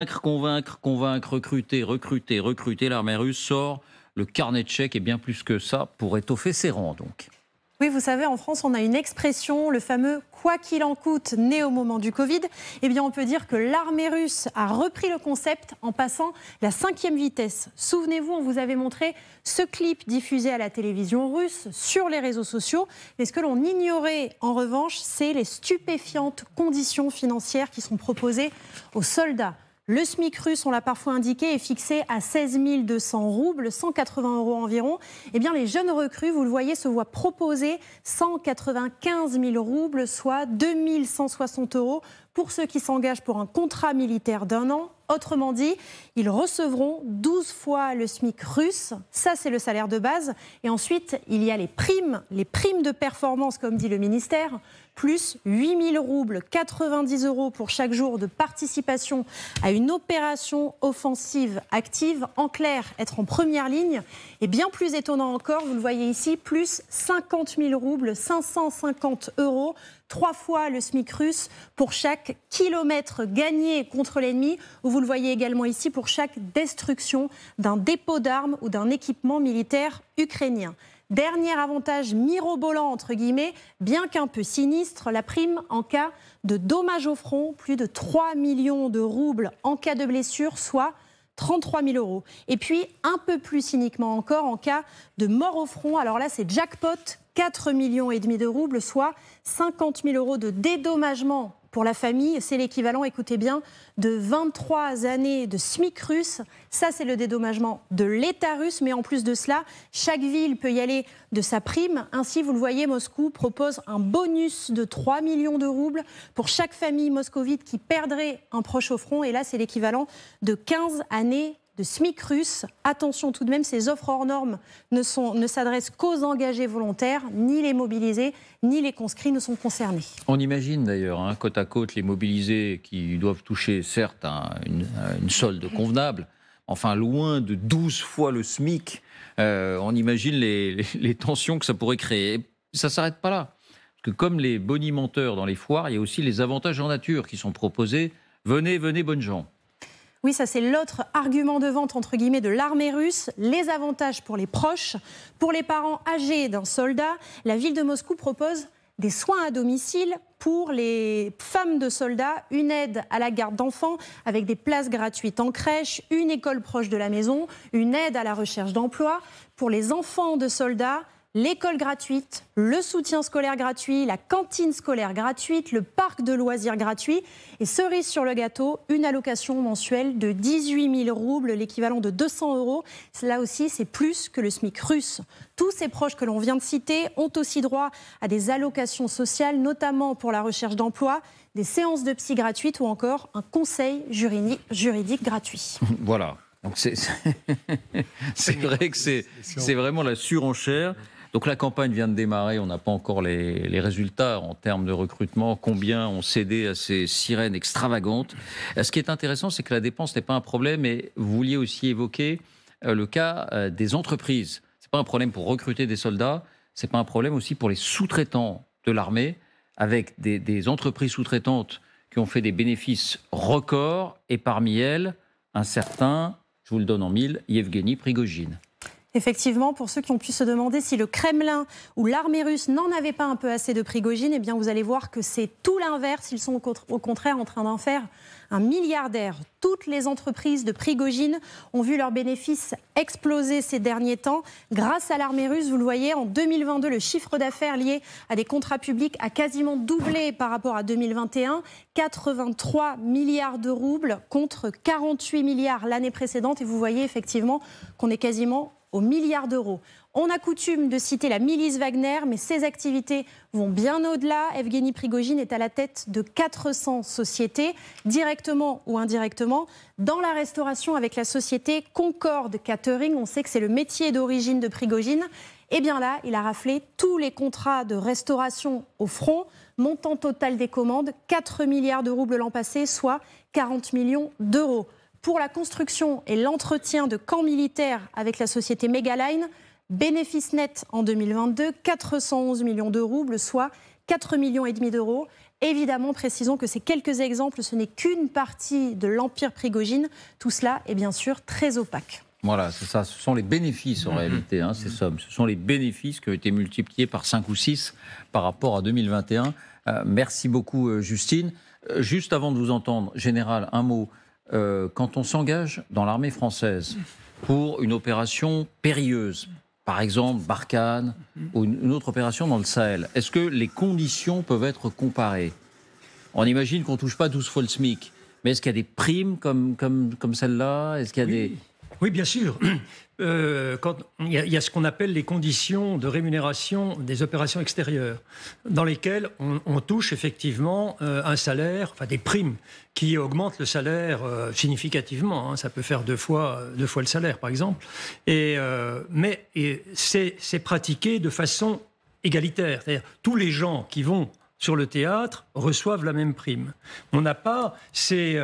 Convaincre, recruter. L'armée russe sort le carnet de chèques et bien plus que ça pour étoffer ses rangs donc. Oui, vous savez, en France, on a une expression, le fameux « quoi qu'il en coûte » né au moment du Covid. Eh bien, on peut dire que l'armée russe a repris le concept en passant la 5e vitesse. Souvenez-vous, on vous avait montré ce clip diffusé à la télévision russe sur les réseaux sociaux. Mais ce que l'on ignorait, en revanche, c'est les stupéfiantes conditions financières qui sont proposées aux soldats. Le SMIC russe, on l'a parfois indiqué, est fixé à 16 200 roubles, 180 € environ. Eh bien, les jeunes recrues, vous le voyez, se voient proposer 195 000 roubles, soit 2 160 € pour ceux qui s'engagent pour un contrat militaire d'1 an. Autrement dit, ils recevront 12 fois le SMIC russe. Ça, c'est le salaire de base. Et ensuite, il y a les primes de performance, comme dit le ministère, plus 8 000 roubles, 90 € pour chaque jour de participation à une opération offensive active. En clair, être en première ligne. Et bien plus étonnant encore, vous le voyez ici, plus 50 000 roubles, 550 €, 3 fois le SMIC russe pour chaque kilomètre gagné contre l'ennemi, ou vous le voyez également ici pour chaque destruction d'un dépôt d'armes ou d'un équipement militaire ukrainien. Dernier avantage mirobolant, entre guillemets, bien qu'un peu sinistre, la prime en cas de dommage au front, plus de 3 millions de roubles en cas de blessure, soit 33 000 €. Et puis, un peu plus cyniquement encore, en cas de mort au front, alors là, c'est jackpot, 4,5 millions de roubles, soit 50 000 € de dédommagement pour la famille. C'est l'équivalent, écoutez bien, de 23 années de SMIC russe. Ça, c'est le dédommagement de l'État russe. Mais en plus de cela, chaque ville peut y aller de sa prime. Ainsi, vous le voyez, Moscou propose un bonus de 3 millions de roubles pour chaque famille moscovite qui perdrait un proche au front. Et là, c'est l'équivalent de 15 années de SMIC russe. Attention tout de même, ces offres hors normes ne s'adressent qu'aux engagés volontaires, ni les mobilisés, ni les conscrits ne sont concernés. On imagine d'ailleurs, côte à côte, les mobilisés qui doivent toucher certes une solde convenable, enfin loin de 12 fois le SMIC, on imagine les tensions que ça pourrait créer. Et ça ne s'arrête pas là. Parce que comme les bonimenteurs dans les foires, il y a aussi les avantages en nature qui sont proposés. Venez, bonnes gens. Oui, ça c'est l'autre argument de vente, entre guillemets, de l'armée russe. Les avantages pour les proches. Pour les parents âgés d'un soldat, la ville de Moscou propose des soins à domicile pour les femmes de soldats, une aide à la garde d'enfants avec des places gratuites en crèche, une école proche de la maison, une aide à la recherche d'emploi. Pour les enfants de soldats, l'école gratuite, le soutien scolaire gratuit, la cantine scolaire gratuite, le parc de loisirs gratuit et cerise sur le gâteau, une allocation mensuelle de 18 000 roubles, l'équivalent de 200 €. Là aussi, c'est plus que le SMIC russe. Tous ces proches que l'on vient de citer ont aussi droit à des allocations sociales, notamment pour la recherche d'emploi, des séances de psy gratuites ou encore un conseil juridique gratuit. Voilà. Donc c'est vrai que c'est vraiment la surenchère. Donc la campagne vient de démarrer, on n'a pas encore les résultats en termes de recrutement, combien ont cédé à ces sirènes extravagantes. Ce qui est intéressant, c'est que la dépense n'est pas un problème, et vous vouliez aussi évoquer le cas des entreprises. Ce n'est pas un problème pour recruter des soldats, ce n'est pas un problème aussi pour les sous-traitants de l'armée, avec des entreprises sous-traitantes qui ont fait des bénéfices records, et parmi elles, un certain, je vous le donne en mille, Yevgeny Prigojine. Effectivement, pour ceux qui ont pu se demander si le Kremlin ou l'armée russe n'en avaient pas un peu assez de Prigojine, eh bien vous allez voir que c'est tout l'inverse. Ils sont au contraire en train d'en faire un milliardaire. Toutes les entreprises de Prigojine ont vu leurs bénéfices exploser ces derniers temps. Grâce à l'armée russe, vous le voyez, en 2022, le chiffre d'affaires lié à des contrats publics a quasiment doublé par rapport à 2021. 83 milliards de roubles contre 48 milliards l'année précédente. Et vous voyez effectivement qu'on est quasiment aux milliards d'euros. On a coutume de citer la milice Wagner, mais ses activités vont bien au-delà. Evgeny Prigojine est à la tête de 400 sociétés, directement ou indirectement. Dans la restauration, avec la société Concorde Catering, on sait que c'est le métier d'origine de Prigojine. Et bien là, il a raflé tous les contrats de restauration au front. Montant total des commandes, 4 milliards de roubles l'an passé, soit 40 millions d'euros. Pour la construction et l'entretien de camps militaires avec la société Megaline, bénéfice net en 2022, 411 millions de roubles, soit 4,5 millions d'euros. Évidemment, précisons que ces quelques exemples, ce n'est qu'une partie de l'empire Prigojine. Tout cela est bien sûr très opaque. Voilà, c'est ça. Ce sont les bénéfices en réalité, ces sommes. Ce sont les bénéfices qui ont été multipliés par 5 ou 6 par rapport à 2021. Merci beaucoup, Justine. Juste avant de vous entendre, Général, un mot. Quand on s'engage dans l'armée française pour une opération périlleuse, par exemple Barkhane ou une autre opération dans le Sahel, est-ce que les conditions peuvent être comparées? On imagine qu'on ne touche pas 12 fois le SMIC, mais est-ce qu'il y a des primes comme celle-là? Est-ce qu'il y a des... Oui, bien sûr. Il y a ce qu'on appelle les conditions de rémunération des opérations extérieures, dans lesquelles on touche effectivement un salaire, enfin des primes qui augmentent le salaire significativement. Ça peut faire deux fois le salaire, par exemple. Mais c'est pratiqué de façon égalitaire. C'est-à-dire tous les gens qui vont sur le théâtre reçoivent la même prime. On n'a pas ces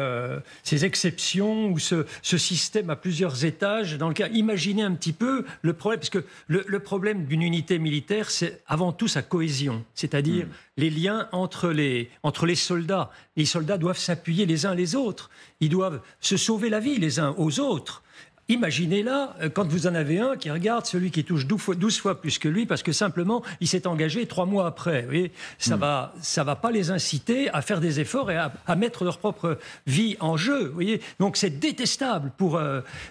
exceptions ou ce système à plusieurs étages dans lequel... Imaginez un petit peu le problème, parce que le problème d'une unité militaire, c'est avant tout sa cohésion, c'est-à-dire les liens entre les soldats. Les soldats doivent s'appuyer les uns les autres, ils doivent se sauver la vie les uns aux autres. Imaginez là, quand vous en avez un qui regarde celui qui touche 12 fois plus que lui parce que simplement il s'est engagé 3 mois après. Vous voyez, ça va pas les inciter à faire des efforts et à mettre leur propre vie en jeu. Vous voyez, donc c'est détestable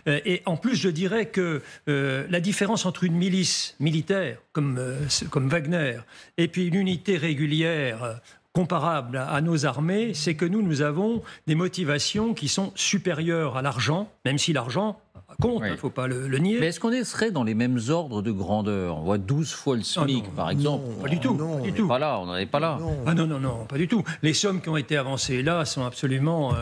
et en plus je dirais que la différence entre une milice militaire comme Wagner et puis une unité régulière comparable à nos armées, c'est que nous avons des motivations qui sont supérieures à l'argent, même si l'argent compte, il ne faut pas le nier. Mais est-ce qu'on serait dans les mêmes ordres de grandeur? On voit 12 fois le SMIC, par exemple. Non, pas du tout. On n'est pas là, on n'en est pas là. Non, pas du tout. Les sommes qui ont été avancées là sont absolument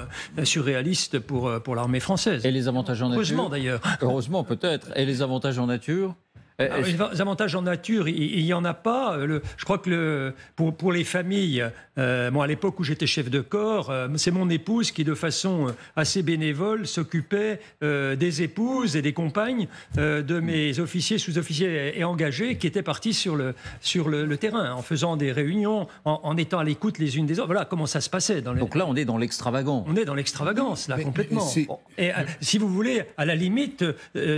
surréalistes pour l'armée française. Et les avantages en nature? Heureusement, d'ailleurs. Heureusement, peut-être. Et les avantages en nature? Les avantages en nature, il n'y en a pas. Je crois que pour les familles, à l'époque où j'étais chef de corps, c'est mon épouse qui, de façon assez bénévole, s'occupait des épouses et des compagnes de mes officiers, sous-officiers et engagés qui étaient partis sur le terrain, en faisant des réunions, en étant à l'écoute les unes des autres. Voilà comment ça se passait. Donc là, on est dans l'extravagant. On est dans l'extravagance, là, complètement. Et si vous voulez, à la limite,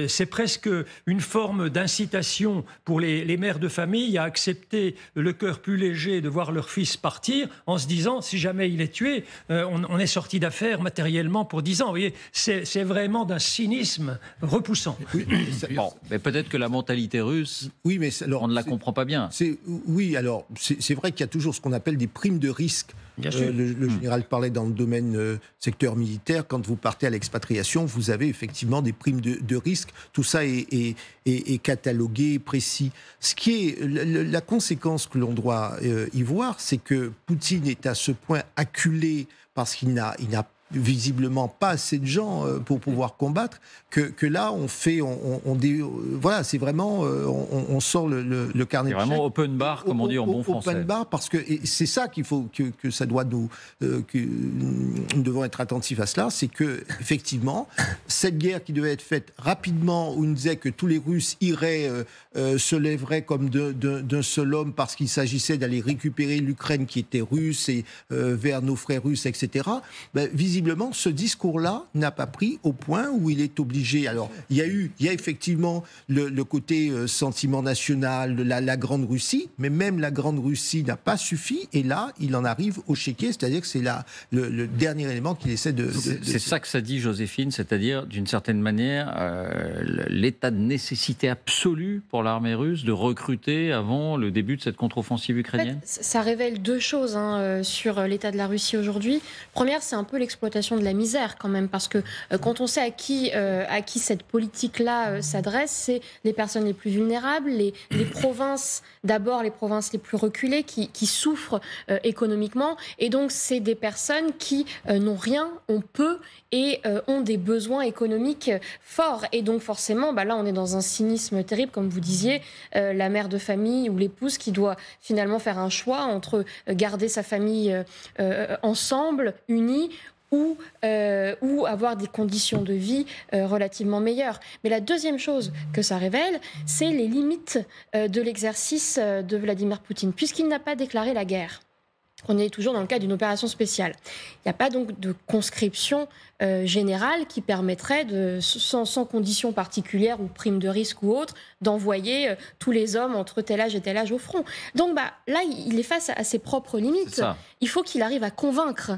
c'est presque une forme d'incitation pour les mères de famille à accepter le cœur plus léger de voir leur fils partir en se disant, si jamais il est tué, on est sorti d'affaires matériellement pour 10 ans. Vous voyez, c'est vraiment d'un cynisme repoussant. Mais peut-être que la mentalité russe, on ne la comprend pas bien. Oui, alors, c'est vrai qu'il y a toujours ce qu'on appelle des primes de risque. Le général parlait dans le domaine secteur militaire. Quand vous partez à l'expatriation, vous avez effectivement des primes de risque. Tout ça est catalogué, précis. Ce qui est la conséquence que l'on doit y voir, c'est que Poutine est à ce point acculé parce qu'il n'a visiblement pas assez de gens pour pouvoir combattre, que là voilà, c'est vraiment on sort le carnet de chèques. C'est vraiment open bar, comme on dit en bon français. Open bar, parce que c'est ça qu'il faut que ça doit que nous devons être attentifs à cela, c'est que effectivement cette guerre qui devait être faite rapidement, où on disait que tous les Russes iraient se lèveraient comme d'un seul homme parce qu'il s'agissait d'aller récupérer l'Ukraine qui était russe et vers nos frères russes, etc. Visiblement, ce discours-là n'a pas pris au point où il est obligé. Alors, il y a effectivement le côté sentiment national, la Grande Russie, mais même la Grande Russie n'a pas suffi. Et là, il en arrive au chéquier, c'est-à-dire que c'est le dernier élément qu'il essaie de... C'est ça que ça dit, Joséphine, c'est-à-dire, d'une certaine manière, l'état de nécessité absolue pour l'armée russe de recruter avant le début de cette contre-offensive ukrainienne. En fait, ça révèle deux choses sur l'état de la Russie aujourd'hui. Première, c'est un peu l'exploitation de la misère quand même, parce que quand on sait à qui cette politique-là s'adresse, c'est les personnes les plus vulnérables, les provinces, d'abord les provinces les plus reculées qui souffrent économiquement, et donc c'est des personnes qui n'ont rien, ont peu et ont des besoins économiques forts. Et donc forcément, là on est dans un cynisme terrible, comme vous disiez, la mère de famille ou l'épouse qui doit finalement faire un choix entre garder sa famille ensemble, unie, ou avoir des conditions de vie relativement meilleures. Mais la deuxième chose que ça révèle, c'est les limites de l'exercice de Vladimir Poutine, puisqu'il n'a pas déclaré la guerre. qu'on est toujours dans le cadre d'une opération spéciale. Il n'y a pas donc de conscription générale qui permettrait, sans conditions particulières ou prime de risque ou autre, d'envoyer tous les hommes entre tel âge et tel âge au front. Donc là, il est face à ses propres limites. Il faut qu'il arrive à convaincre.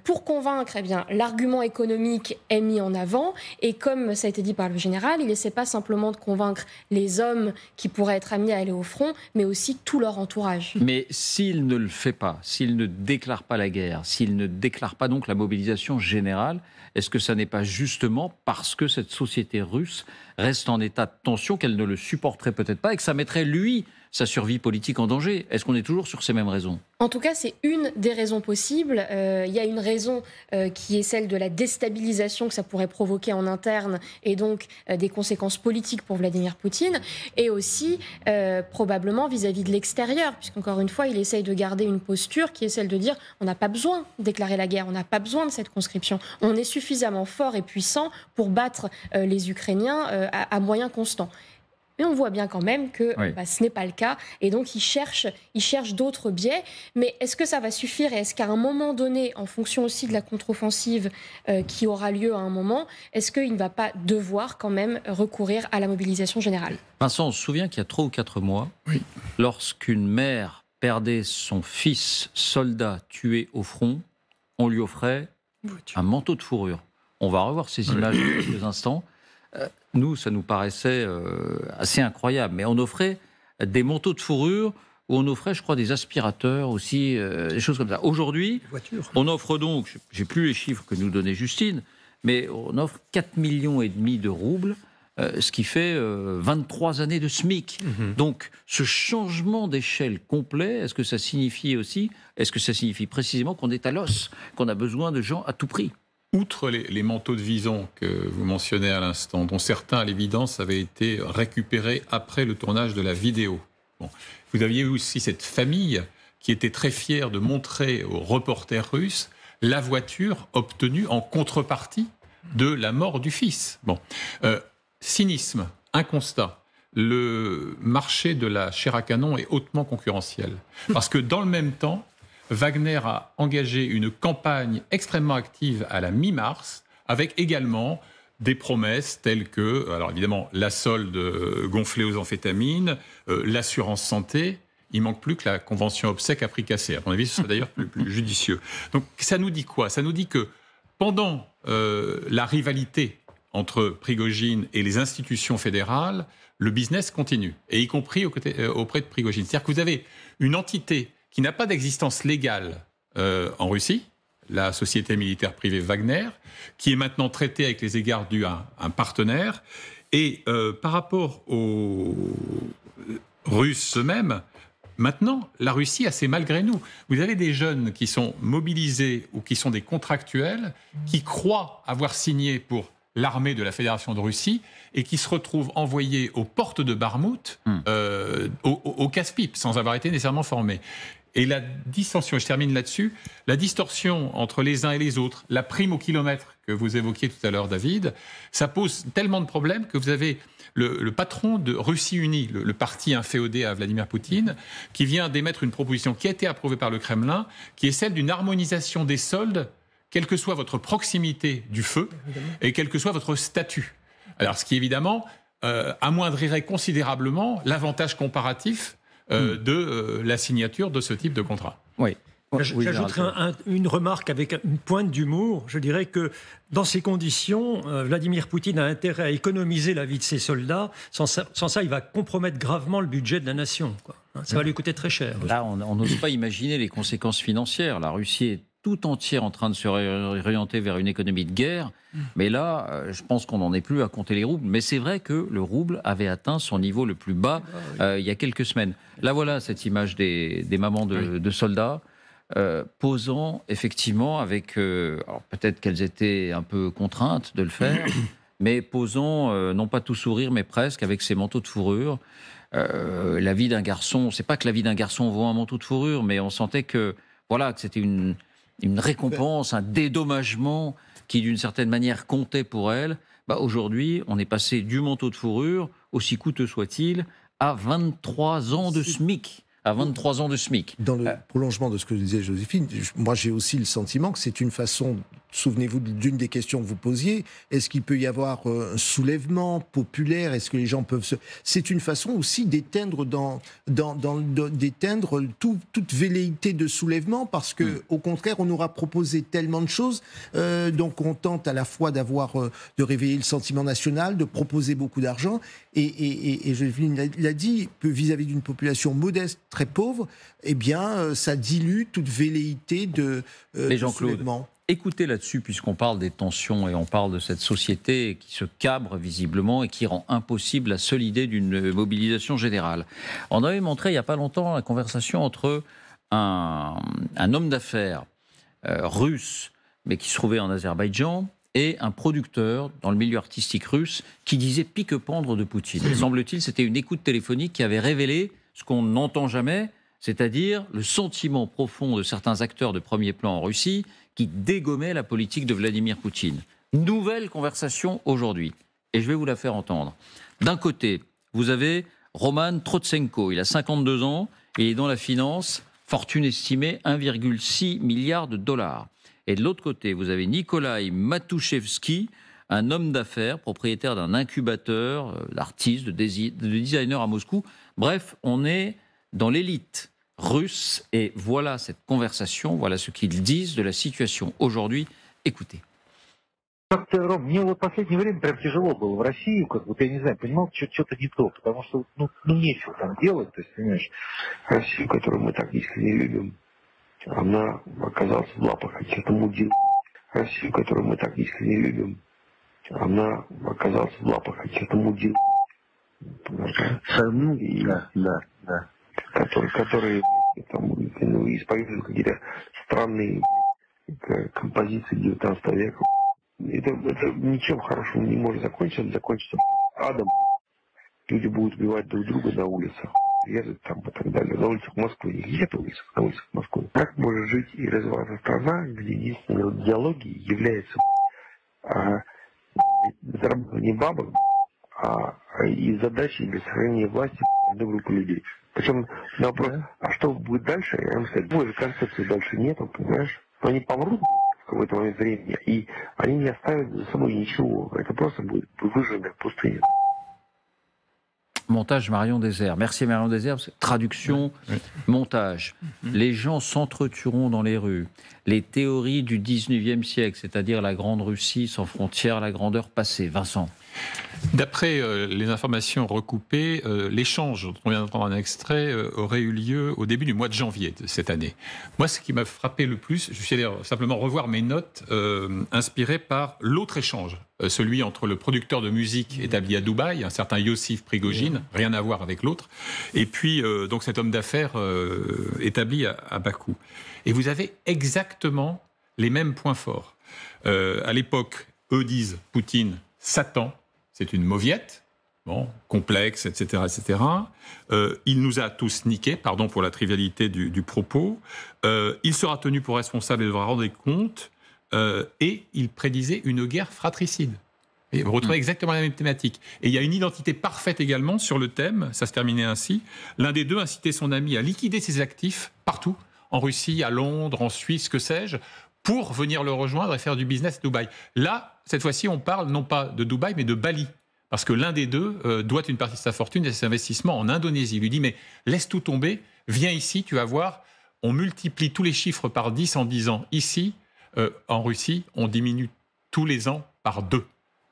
Pour convaincre, l'argument économique est mis en avant, et comme ça a été dit par le général, il n'essaie pas simplement de convaincre les hommes qui pourraient être amenés à aller au front, mais aussi tout leur entourage. Mais s'il ne le fait pas, s'il ne déclare pas la guerre, s'il ne déclare pas donc la mobilisation générale, est-ce que ça n'est pas justement parce que cette société russe reste en état de tension qu'elle ne le supporterait peut-être pas et que ça mettrait, lui, sa survie politique en danger? Est-ce qu'on est toujours sur ces mêmes raisons? En tout cas, c'est une des raisons possibles. Il y a une raison qui est celle de la déstabilisation que ça pourrait provoquer en interne et donc des conséquences politiques pour Vladimir Poutine, et aussi probablement vis-à-vis de l'extérieur, puisqu'encore une fois, il essaye de garder une posture qui est celle de dire on n'a pas besoin de déclarer la guerre, on n'a pas besoin de cette conscription. On est suffisamment fort et puissant pour battre les Ukrainiens à moyens constants. Mais on voit bien quand même que ce n'est pas le cas. Et donc, il cherche d'autres biais. Mais est-ce que ça va suffire? Et est-ce qu'à un moment donné, en fonction aussi de la contre-offensive qui aura lieu à un moment, est-ce qu'il ne va pas devoir quand même recourir à la mobilisation générale? Vincent, on se souvient qu'il y a 3 ou 4 mois, lorsqu'une mère perdait son fils soldat tué au front, on lui offrait un manteau de fourrure. On va revoir ces images dans quelques instants. Nous, ça nous paraissait assez incroyable, mais on offrait des manteaux de fourrure, ou on offrait, je crois, des aspirateurs aussi, des choses comme ça. Aujourd'hui, on offre donc, j'ai plus les chiffres que nous donnait Justine, mais on offre 4,5 millions de roubles, ce qui fait 23 années de SMIC. Donc, ce changement d'échelle complet, est-ce que ça signifie précisément qu'on est à l'os, qu'on a besoin de gens à tout prix? Outre les manteaux de vison que vous mentionnez à l'instant, dont certains, à l'évidence, avaient été récupérés après le tournage de la vidéo. Vous aviez aussi cette famille qui était très fière de montrer aux reporters russes la voiture obtenue en contrepartie de la mort du fils. Cynisme, un constat. Le marché de la chair à canon est hautement concurrentiel. Parce que dans le même temps, Wagner a engagé une campagne extrêmement active à la mi-mars, avec également des promesses telles que, alors évidemment, la solde gonflée aux amphétamines, l'assurance santé. Il manque plus que la convention obsèques à prix cassé. À mon avis, ce serait d'ailleurs plus judicieux. Donc ça nous dit quoi? Ça nous dit que pendant la rivalité entre Prigojine et les institutions fédérales, le business continue, et y compris auprès de Prigojine. C'est-à-dire que vous avez une entité qui n'a pas d'existence légale en Russie, la société militaire privée Wagner, qui est maintenant traitée avec les égards dus à un partenaire. Et par rapport aux Russes eux-mêmes, maintenant, la Russie a ses malgré nous. Vous avez des jeunes qui sont mobilisés ou qui sont des contractuels, qui croient avoir signé pour l'armée de la Fédération de Russie et qui se retrouvent envoyés aux portes de Barmout, au casse-pipe, sans avoir été nécessairement formés. Et la distorsion, je termine là-dessus, la distorsion entre les uns et les autres, la prime au kilomètre que vous évoquiez tout à l'heure, David, ça pose tellement de problèmes que vous avez le patron de Russie Unie, le parti inféodé à Vladimir Poutine, qui vient d'émettre une proposition qui a été approuvée par le Kremlin, qui est celle d'une harmonisation des soldes, quelle que soit votre proximité du feu et quel que soit votre statut. Alors, ce qui, évidemment, amoindrirait considérablement l'avantage comparatif de la signature de ce type de contrat. Oui. J'ajouterai une remarque avec une pointe d'humour. Je dirais que dans ces conditions, Vladimir Poutine a intérêt à économiser la vie de ses soldats. Sans ça, il va compromettre gravement le budget de la nation, quoi. Ça va lui coûter très cher. Là, on n'ose pas imaginer les conséquences financières. La Russie est tout entière en train de se réorienter vers une économie de guerre. Mais là, je pense qu'on n'en est plus à compter les roubles. Mais c'est vrai que le rouble avait atteint son niveau le plus bas il y a quelques semaines. Là, voilà cette image des mamans de soldats posant effectivement avec... alors peut-être qu'elles étaient un peu contraintes de le faire, mais posant, non pas tout sourire, mais presque, avec ses manteaux de fourrure. La vie d'un garçon, c'est pas que la vie d'un garçon vaut un manteau de fourrure, mais on sentait que, voilà, que c'était une récompense, un dédommagement qui, d'une certaine manière, comptait pour elle. Aujourd'hui, on est passé du manteau de fourrure, aussi coûteux soit-il, à 23 ans de SMIC. à 23 ans de SMIC. Dans le prolongement de ce que disait Joséphine, moi j'ai aussi le sentiment que c'est une façon, souvenez-vous d'une des questions que vous posiez, est-ce qu'il peut y avoir un soulèvement populaire, est-ce que les gens peuvent se... C'est une façon aussi d'éteindre d'éteindre toute velléité de soulèvement, parce que au contraire on nous aura proposé tellement de choses, donc on tente à la fois de réveiller le sentiment national, de proposer beaucoup d'argent, et Joséphine l'a dit, vis-à-vis d'une population modeste, très pauvre, eh bien, ça dilue toute velléité de soulèvement. Écoutez là-dessus, puisqu'on parle des tensions et on parle de cette société qui se cabre visiblement et qui rend impossible la seule idée d'une mobilisation générale. On avait montré il n'y a pas longtemps la conversation entre un homme d'affaires russe, mais qui se trouvait en Azerbaïdjan, et un producteur dans le milieu artistique russe qui disait pique-pendre de Poutine. Semble-t-il, c'était une écoute téléphonique qui avait révélé ce qu'on n'entend jamais, c'est-à-dire le sentiment profond de certains acteurs de premier plan en Russie qui dégommaient la politique de Vladimir Poutine. Nouvelle conversation aujourd'hui, et je vais vous la faire entendre. D'un côté, vous avez Roman Trotsenko, il a 52 ans, et il est dans la finance, fortune estimée 1,6 milliard de dollars. Et de l'autre côté, vous avez Nikolai Matuszewski, un homme d'affaires, propriétaire d'un incubateur d'artistes, de designers à Moscou. Bref, on est dans l'élite russe. Et voilà cette conversation, voilà ce qu'ils disent de la situation aujourd'hui. Écoutez. Как-то, Ром, мне вот в последнее время прям тяжело было в Россию, как вот, я не знаю, понимал, что-то не то, потому что, ну нечего там делать, то есть, понимаешь, Россию, которую мы так искренне любим, она оказалась в лапах каких-то мудил. Россию, которую мы так искренне любим, она оказалась в лапах каких-то мудил. Да. Которые там, исповедуют какие-то странные композиции 19 века. Это ничем хорошим не может закончиться. Закончится адом. Люди будут убивать друг друга на улицах. Резать там и так далее. На улицах Москвы. Нет улицах, на улицах Москвы. Как может жить и развиваться страна, где единственной идеологией является заработание бабок, и задачей для сохранения власти одной группы людей. Причем на вопрос, а что будет дальше, я вам скажу, такой же концепции дальше нету, понимаешь? Но они помрут в какой-то момент времени, и они не оставят за собой ничего. Это просто будет выжженная пустыня. Montage Marion Désert. Merci Marion Désert. Traduction, montage. Les gens s'entretueront dans les rues. Les théories du 19e siècle, c'est-à-dire la grande Russie sans frontières, la grandeur passée. Vincent. D'après les informations recoupées, l'échange dont on vient d'entendre un extrait aurait eu lieu au début du mois de janvier de cette année. Moi, ce qui m'a frappé le plus, je suis allé simplement revoir mes notes inspirées par l'autre échange, celui entre le producteur de musique établi à Dubaï, un certain Yossif Prigogine, rien à voir avec l'autre, et puis donc cet homme d'affaires établi à Bakou. Et vous avez exactement les mêmes points forts. À l'époque, eux disent Poutine, Satan. C'est une mauviette, bon, complexe, etc. etc. Il nous a tous niqués, pardon pour la trivialité du propos. Il sera tenu pour responsable et devra rendre des comptes. Et il prédisait une guerre fratricide. Et vous retrouvez exactement la même thématique. Et il y a une identité parfaite également sur le thème, ça se terminait ainsi. L'un des deux incitait son ami à liquider ses actifs partout, en Russie, à Londres, en Suisse, que sais-je, pour venir le rejoindre et faire du business à Dubaï. Là, cette fois-ci, on parle non pas de Dubaï, mais de Bali. Parce que l'un des deux doit une partie de sa fortune et ses investissements en Indonésie. Il lui dit, mais laisse tout tomber, viens ici, tu vas voir, on multiplie tous les chiffres par 10 en 10 ans. Ici, en Russie, on diminue tous les ans par 2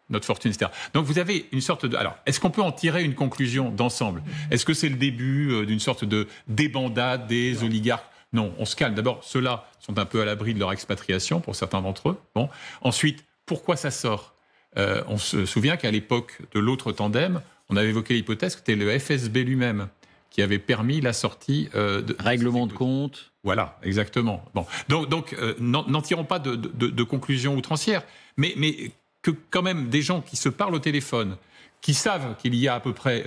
notre fortune, etc. Donc vous avez une sorte de... Alors, est-ce qu'on peut en tirer une conclusion d'ensemble? Est-ce que c'est le début d'une sorte de débandade des oligarques? Non, on se calme. D'abord, ceux-là sont un peu à l'abri de leur expatriation, pour certains d'entre eux. Bon. Ensuite, pourquoi ça sort? On se souvient qu'à l'époque de l'autre tandem, on avait évoqué l'hypothèse que c'était le FSB lui-même qui avait permis la sortie de... Règlement de compte. Voilà, exactement. Bon. Donc n'en tirons pas de conclusion outrancière, mais que quand même des gens qui se parlent au téléphone, qui savent qu'il y a à peu près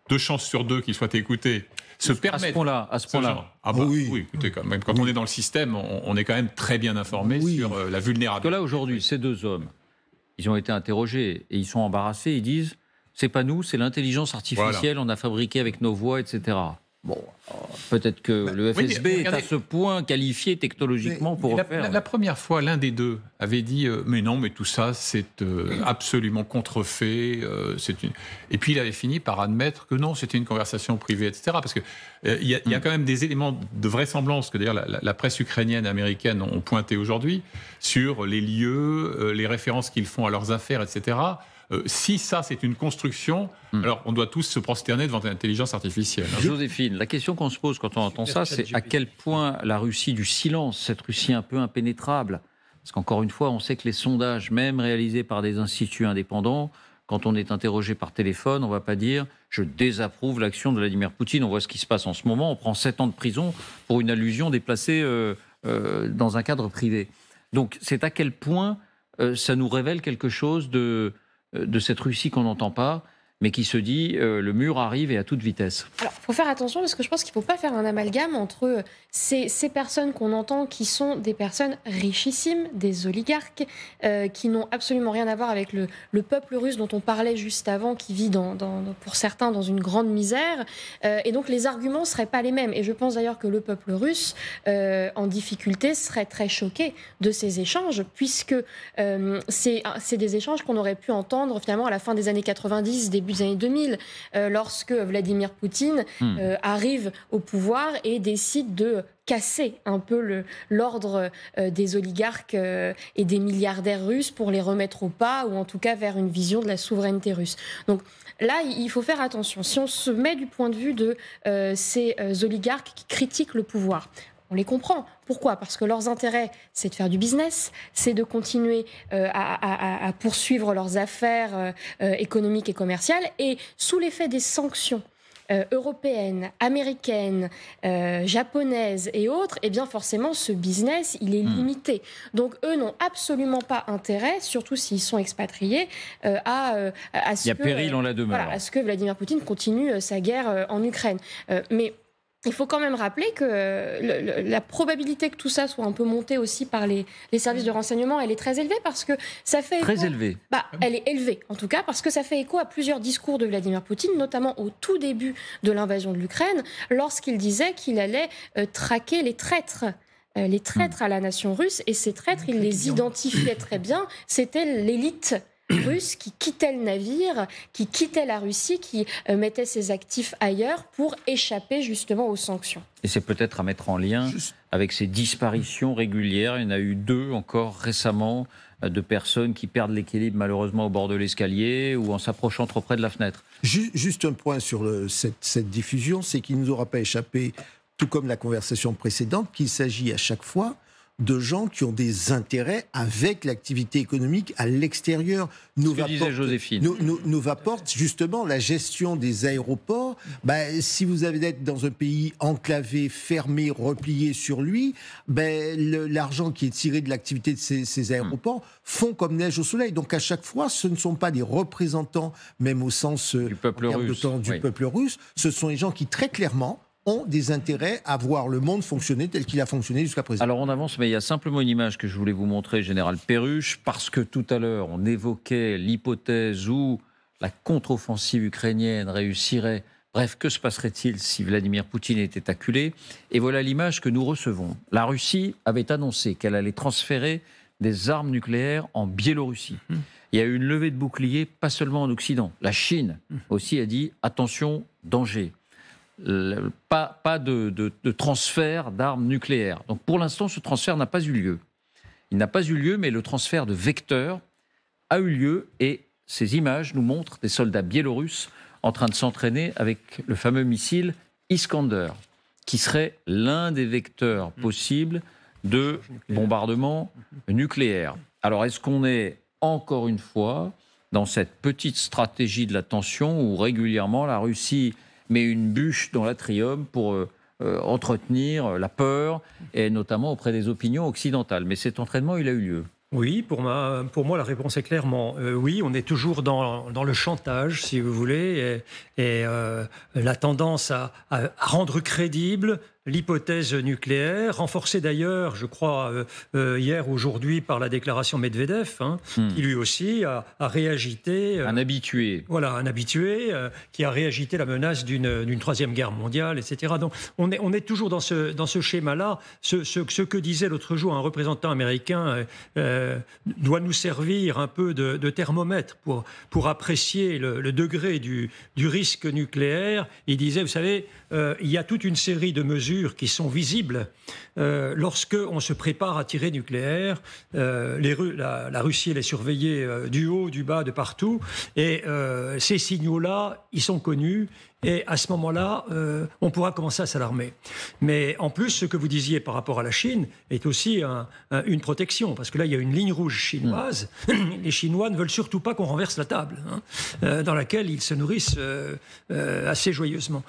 2 chances sur 2 qu'ils soient écoutés, se permettent... À ce point-là. Ah bah, oui, écoutez, quand même, quand on est dans le système, on est quand même très bien informé sur la vulnérabilité. Parce que là, aujourd'hui, ces deux hommes, ils ont été interrogés et ils sont embarrassés. Ils disent, c'est pas nous, c'est l'intelligence artificielle, on a fabriqué avec nos voix, etc. Bon, peut-être que le FSB est à ce point qualifié technologiquement pour refaire. La première fois, l'un des deux avait dit mais non, mais tout ça, c'est absolument contrefait. Et puis il avait fini par admettre que non, c'était une conversation privée, etc. Parce que il y a quand même des éléments de vraisemblance que d'ailleurs la presse ukrainienne et américaine ont pointé aujourd'hui sur les lieux, les références qu'ils font à leurs affaires, etc. Si ça, c'est une construction, alors on doit tous se prosterner devant l'intelligence artificielle. Joséphine, la question qu'on se pose quand on entend ça, c'est à quel point la Russie du silence, cette Russie un peu impénétrable, parce qu'encore une fois, on sait que les sondages, même réalisés par des instituts indépendants, quand on est interrogé par téléphone, on ne va pas dire « je désapprouve l'action de Vladimir Poutine ». On voit ce qui se passe en ce moment, on prend 7 ans de prison pour une allusion déplacée dans un cadre privé. Donc c'est à quel point ça nous révèle quelque chose de cette Russie qu'on n'entend pas, mais qui se dit le mur arrive et à toute vitesse. Alors, il faut faire attention parce que je pense qu'il ne faut pas faire un amalgame entre ces personnes qu'on entend qui sont des personnes richissimes, des oligarques, qui n'ont absolument rien à voir avec le peuple russe dont on parlait juste avant, qui vit pour certains dans une grande misère. Et donc les arguments ne seraient pas les mêmes. Et je pense d'ailleurs que le peuple russe, en difficulté, serait très choqué de ces échanges, puisque c'est des échanges qu'on aurait pu entendre finalement à la fin des années 90, début des années 2000, lorsque Vladimir Poutine arrive au pouvoir et décide de casser un peu l'ordre des oligarques et des milliardaires russes pour les remettre au pas, ou en tout cas vers une vision de la souveraineté russe. Donc là, il faut faire attention. Si on se met du point de vue de ces oligarques qui critiquent le pouvoir, on les comprend. Pourquoi ? Parce que leurs intérêts, c'est de faire du business, c'est de continuer à poursuivre leurs affaires économiques et commerciales. Et sous l'effet des sanctions européennes, américaines, japonaises et autres, eh bien forcément, ce business, il est limité. Donc eux n'ont absolument pas intérêt, surtout s'ils sont expatriés, à ce Il y a péril en la demeure. Voilà, à ce que Vladimir Poutine continue sa guerre en Ukraine. Mais il faut quand même rappeler que la probabilité que tout ça soit un peu monté aussi par les services de renseignement, elle est très élevée parce que ça fait écho, très élevée. Elle est élevée, en tout cas, parce que ça fait écho à plusieurs discours de Vladimir Poutine, notamment au tout début de l'invasion de l'Ukraine, lorsqu'il disait qu'il allait traquer les traîtres à la nation russe. Et ces traîtres, il les identifiait très bien. C'était l'élite russe qui quittait le navire, qui quittait la Russie, qui mettait ses actifs ailleurs pour échapper justement aux sanctions. Et c'est peut-être à mettre en lien avec ces disparitions régulières. Il y en a eu 2 encore récemment de personnes qui perdent l'équilibre malheureusement au bord de l'escalier ou en s'approchant trop près de la fenêtre. Juste un point sur cette diffusion, c'est qu'il ne nous aura pas échappé, tout comme la conversation précédente, qu'il s'agit à chaque fois de gens qui ont des intérêts avec l'activité économique à l'extérieur. Novaporte, justement, la gestion des aéroports. Si vous avez d'être dans un pays enclavé, fermé, replié sur lui, l'argent qui est tiré de l'activité de ces aéroports fond comme neige au soleil. Donc à chaque fois, ce ne sont pas des représentants, même au sens du peuple russe, ce sont les gens qui très clairement ont des intérêts à voir le monde fonctionner tel qu'il a fonctionné jusqu'à présent. Alors on avance, mais il y a simplement une image que je voulais vous montrer, Général Perruche, parce que tout à l'heure on évoquait l'hypothèse où la contre-offensive ukrainienne réussirait. Bref, que se passerait-il si Vladimir Poutine était acculé ? Et voilà l'image que nous recevons. La Russie avait annoncé qu'elle allait transférer des armes nucléaires en Biélorussie. Il y a eu une levée de boucliers, pas seulement en Occident. La Chine aussi a dit attention, danger. Pas de transfert d'armes nucléaires. Donc pour l'instant, ce transfert n'a pas eu lieu. Il n'a pas eu lieu, mais le transfert de vecteurs a eu lieu et ces images nous montrent des soldats biélorusses en train de s'entraîner avec le fameux missile Iskander, qui serait l'un des vecteurs possibles de bombardement nucléaire. Alors est-ce qu'on est encore une fois dans cette petite stratégie de la tension où régulièrement la Russie met une bûche dans l'atrium pour entretenir la peur, et notamment auprès des opinions occidentales. Mais cet entraînement, il a eu lieu. Oui, pour moi, la réponse est clairement oui. On est toujours dans le chantage, si vous voulez, et la tendance à rendre crédible l'hypothèse nucléaire, renforcée d'ailleurs, je crois, hier ou aujourd'hui par la déclaration Medvedev, qui lui aussi a réagité. Un habitué. Voilà, un habitué qui a réagité la menace d'une troisième guerre mondiale, etc. Donc on est toujours dans ce schéma-là. Ce que disait l'autre jour un représentant américain doit nous servir un peu de thermomètre pour apprécier le degré du risque nucléaire. Il disait, vous savez, il y a toute une série de mesures qui sont visibles lorsque on se prépare à tirer nucléaire. La Russie, elle est surveillée du haut, du bas, de partout. Et ces signaux-là, ils sont connus. Et à ce moment-là, on pourra commencer à s'alarmer. Mais en plus, ce que vous disiez par rapport à la Chine est aussi une protection. Parce que là, il y a une ligne rouge chinoise. Les Chinois ne veulent surtout pas qu'on renverse la table, dans laquelle ils se nourrissent assez joyeusement.